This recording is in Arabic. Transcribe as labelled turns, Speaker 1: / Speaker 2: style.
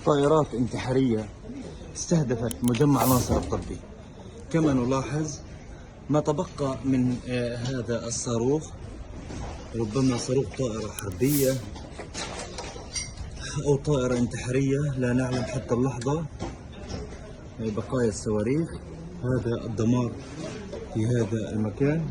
Speaker 1: طائرات انتحارية استهدفت مجمع ناصر الطبي. كما نلاحظ ما تبقى من هذا الصاروخ، ربما صاروخ طائرة حربية أو طائرة انتحارية، لا نعلم حتى اللحظة. بقايا الصواريخ، هذا الدمار في هذا المكان.